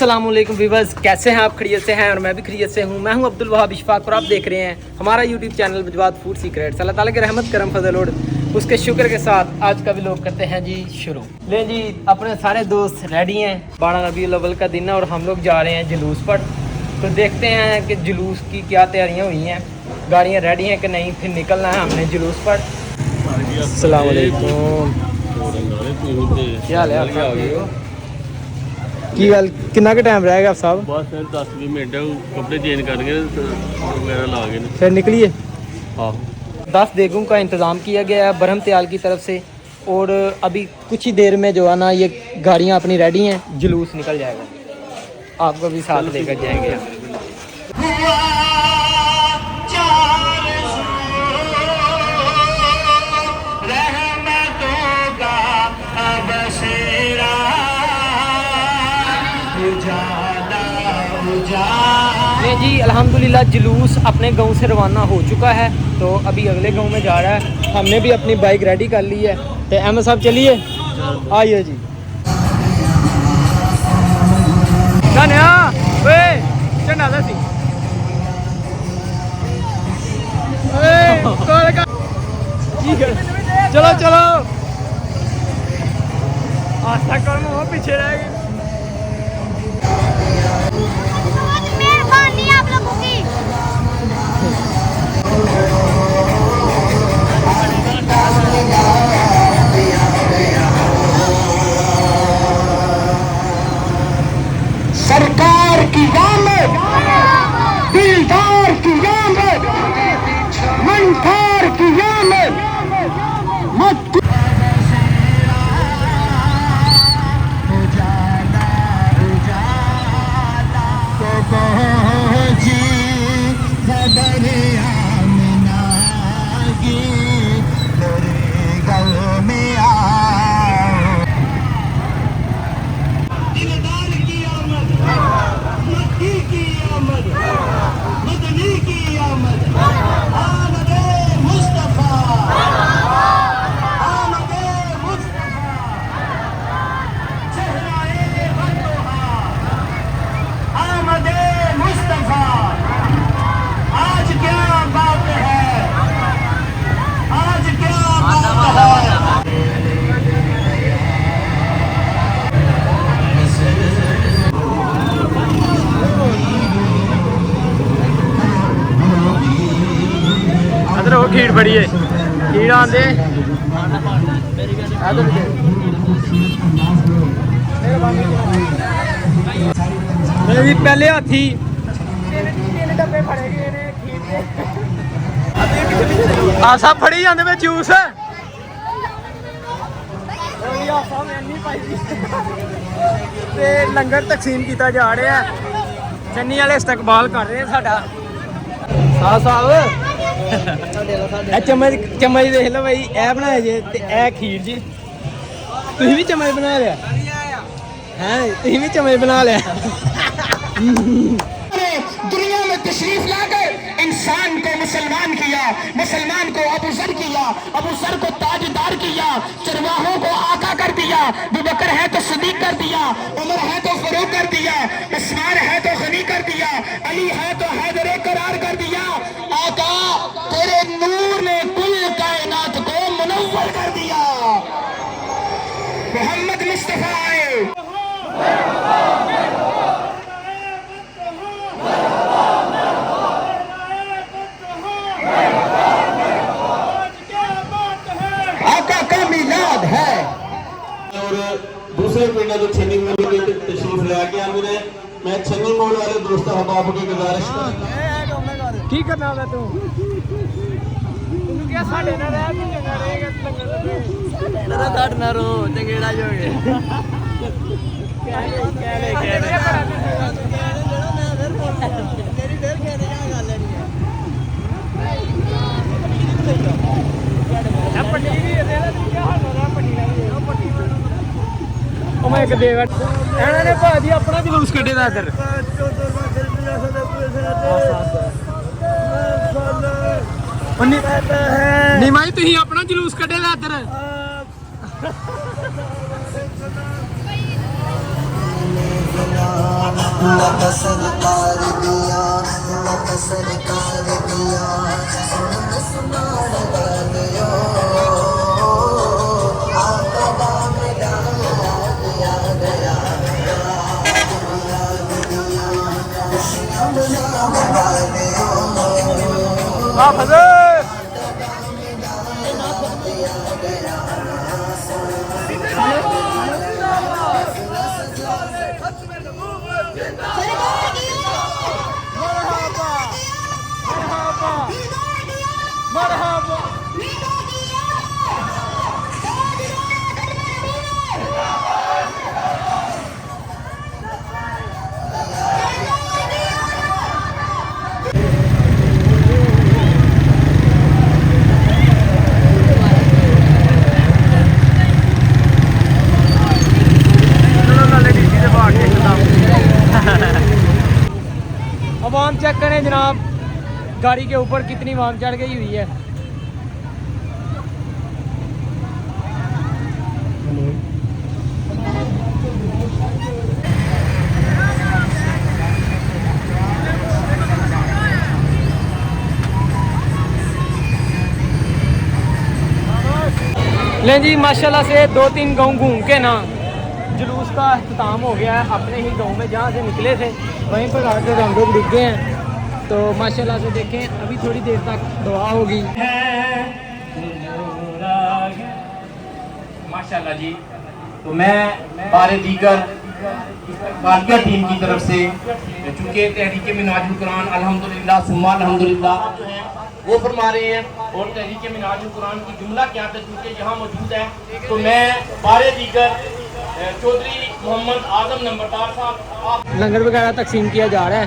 अस्सलाम वालेकुम व्यूअर्स, कैसे हैं आप? खैरियत से हैं और मैं भी खैरियत से हूं। मैं हूं अब्दुल वहाब इशफाक और आप देख रहे हैं हमारा यूट्यूब चैनल बजवाद फूड सीक्रेट्स। अल्लाह ताला के रहमत करम फजल और उसके शुक्र के साथ आज का व्लॉग करते हैं जी शुरू। ले जी, अपने सारे दोस्त रेडी हैं। 12 रबीउल अव्वल का दिन है और हम लोग जा रहे हैं जुलूस पर। तो देखते हैं कि जुलूस की क्या तैयारियाँ हुई हैं, गाड़ियाँ रेडी हैं कि नहीं। फिर निकलना है हमने जुलूस पर। अस्सलाम वालेकुम, क्या हाल है? की गल कितना के टाइम रहेगा आप साहब? बस 10-20 मिनट कपड़े चेंज करके वगैरह ला के फिर निकलिए। हाँ, 10 देगों का इंतज़ाम किया गया है बरहम त्याल की तरफ से और अभी कुछ ही देर में जो है ना ये गाड़ियाँ अपनी रेडी हैं, जुलूस निकल जाएगा। आपको भी साथ लेकर जाएंगे। नहीं जी, अल्हम्दुलिल्लाह जुलूस अपने गांव से रवाना हो चुका है। तो अभी अगले गांव में जा रहा है। हमने भी अपनी बाइक रेडी कर ली है। तो अहमद साहब चलिए, आइए जी। चलो चलो, आस्था कर्म हो, पीछे रह गए। मेहरबानी आप लोगों की। सरकार की आमद, दिलदार की आमद, मनकार की आमद, मत खीर बड़ी है, खीर आंदे मेरी पहले हाथी आसा फड़ी जाते में जूस लंगर तकसीम किया जा रहा है। चन्नी वाले इस्तकबाल कर रहे हैं साडा। साहब चम्मच चम्मच देख लो भाई, ए बनाया जे ते ए खीर जी। तुम भी चम्मच बना लिया है? तुम भी चम्मच बना लिया? दुनिया में तशरीफ लाकर इंसान को मुसलमान किया, मुसलमान को अबू ज़र किया, अबू ज़र को ताजदार किया, चरवाहों को आका कर दिया, अबू बकर है तो सिद्दीक कर दिया, उमर है तो फारूक कर दिया, उस्मान है तो गनी कर दिया, अली है तो हैदर करार कर दिया। आका तेरे नूर ने कुल कायनात को मुनव्वर कर दिया। मोहम्मद मुस्तफा आए। आका का मिलाद है। और दूसरे पिंड जो छन्नी मोल के तशरीफ लेके आए ने, मैं छन्नी मोल वाले दोस्तों अहबाब की गुजारिश की करना है तू क्या साडे ना रह के चंगा रहेगा लंगर ना काट ना रो चंगेड़ा जोगे क्या तेरी डर खेने का गल नहीं है। पनीर दे दे क्या हाल है? पनीर ओ मैं एक देव ਇਹਨਾਂ ਨੇ ਭਾਜੀ ਆਪਣਾ ਜਲੂਸ ਕੱਢੇਦਾ ਇੱਧਰ। ਨਹੀਂ ਮਾਈ ਤੁਸੀਂ ਆਪਣਾ ਜਲੂਸ ਕੱਢੇਦਾ ਇੱਧਰ। अवाम चेक करें जनाब, गाड़ी के ऊपर कितनी अवाम चढ़ गई हुई है। लें जी, माशाल्लाह से 2-3 गांव घूम के ना जुलूस का अख्ताम हो गया है। अपने ही गांव में जहाँ से निकले थे वहीं पर आकर हम लोग रुक गए हैं। तो माशाल्लाह से देखें, अभी थोड़ी देर तक दुआ होगी। माशाल्लाह जी। तो मैं बारे दीगर वालिया टीम की तरफ से, चूँकि तहरीक मिनाजुल कुरान अल्हम्दुलिल्लाह सुम्मा अल्हम्दुलिल्लाह वो फरमा रहे हैं और तहरीक मिनाजुल कुरान की जुमला क्या है चूँकि यहाँ मौजूद है, तो मैं बारे दीगर चौधरी मोहम्मद आजम नंबरदार साहब लंगर वगैरह तकसीम किया जा रहा है।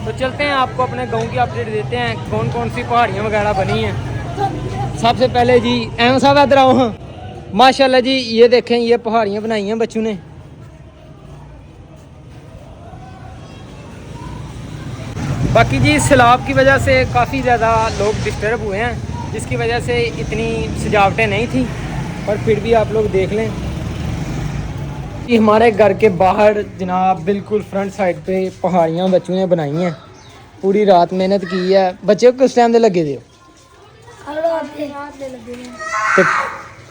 तो चलते हैं, आपको अपने गांव की अपडेट देते हैं, कौन कौन सी पहाड़ियाँ वगैरह बनी हैं। सबसे पहले जी अहम साहब इधर आओ। हाँ माशाल्लाह जी, ये देखें, ये पहाड़ियाँ बनाई हैं बच्चों ने। बाकी जी सैलाब की वजह से काफ़ी ज़्यादा लोग डिस्टर्ब हुए हैं, जिसकी वजह से इतनी सजावटें नहीं थी, पर फिर भी आप लोग देख लें कि हमारे घर के बाहर जनाब बिल्कुल फ्रंट साइड पे पहाड़ियाँ बच्चों ने बनाई हैं। पूरी रात मेहनत की है। बच्चे को किस टाइम दे लगे थे? तो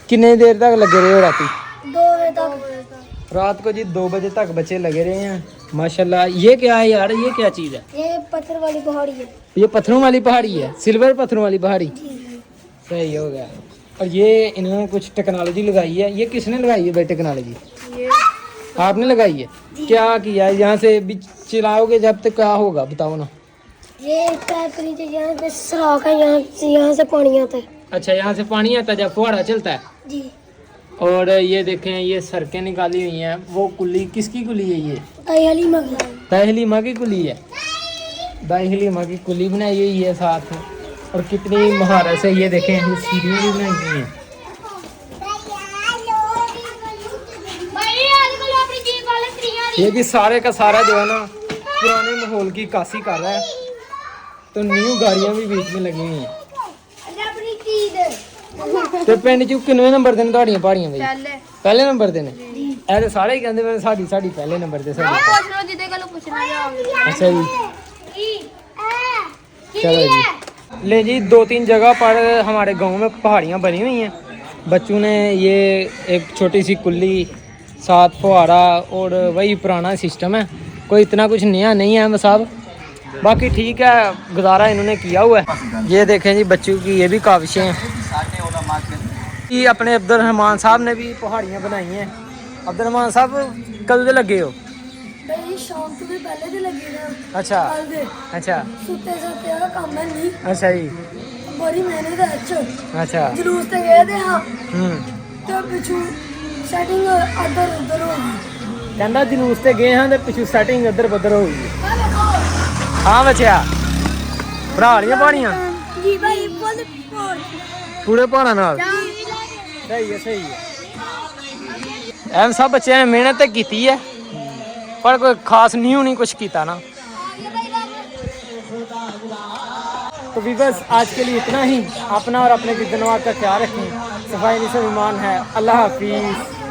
कितने देर तक लगे रहे हो? राती 2 बजे तक। रात को जी 2 बजे तक बच्चे लगे रहे हैं माशाल्लाह। ये क्या है यार, ये क्या चीज़ है? ये पत्थर वाली पहाड़ी है। ये पत्थरों वाली पहाड़ी है, सिल्वर पत्थरों वाली पहाड़ी। सही हो गया। और ये इन्होंने कुछ टेक्नोलॉजी लगाई है। ये किसने लगाई है भाई टेक्नोलॉजी? आपने लगाई है? क्या किया है? यहाँ से भी चलाओगे जब तक क्या होगा बताओ ना। ये पैर के नीचे यहाँ पे सुराख है, यहाँ से पानी आता है। अच्छा, यहाँ से पानी आता है जब फुहारा चलता है जी। और ये देखें, ये सड़कें निकाली हुई हैं। वो कुली किसकी कुली है? ये तहली मगला दाहिली माँ की कुली है। दाहिली माँ की कुली बनाई हुई है साथ। और कितनी महारत से ये देखें, ये सीढ़ियाँ भी बनाई हुई हैं। ये भी सारे का सारा जो है ना पुराने माहौल की काशी कर रहा है। तो न्यू गाड़ियाँ भी बीच में लगी हुई हैं। तो पिंड च किन्ने नंबर देने ਤੁਹਾਡੀਆਂ ਪਹਾੜੀਆਂ ਬਈ? पहले नंबर देने। ਇਹ ਤਾਂ ਸਾਰੇ ਹੀ ਕਹਿੰਦੇ ਨੇ ਸਾਡੀ ਪਹਿਲੇ ਨੰबर ਤੇ ਸਾਡੀ। पूछ लो जिदे को पूछना जाओगे। अच्छा जी, चलो जी। ले जी 2-3 जगह पर हमारे गांव में पहाड़ियाँ बनी हुई हैं। बच्चों ने ये एक छोटी सी कुल्ली, साथ फुहारा और वही पुराना सिस्टम है, कोई इतना कुछ नया नहीं है साहब। बाकी ठीक है, गुजारा इन्होंने किया हुआ है। ये देखें जी बच्चों की ये भी काविशें हैं। कि अपने अब्दुलरहमान साहब ने भी पहाड़ियाँ बनाई हैं। अब्दुलरहमान साहब कल दे लगे हो? शाम को भी पहले से लगी ना। अच्छा अच्छा सुते सोते का काम है नहीं। अच्छा जी, बड़ी मेहनत है। अच्छा जुलूस ते गए थे। हाँ तो पिछू सेटिंग अदर उधर हो गई। कहना जुलूस ते गए हैं तो पिछू सैटिंग इधर बदर हो गई। हाँ बच्चा, पहाड़ियाँ पहाड़ियाँ जी भाई बोल पूरे पहाड़ा नाल। सही है सही है। एम सब बच्चे ने मेहनत तो की है, पर कोई खास न्यू नहीं कुछ किया ना। तो भी बस आज के लिए इतना ही। अपना और अपने जिद्दनवाज का ख्याल रखें। सफाई निशान है। अल्लाह हाफिज़।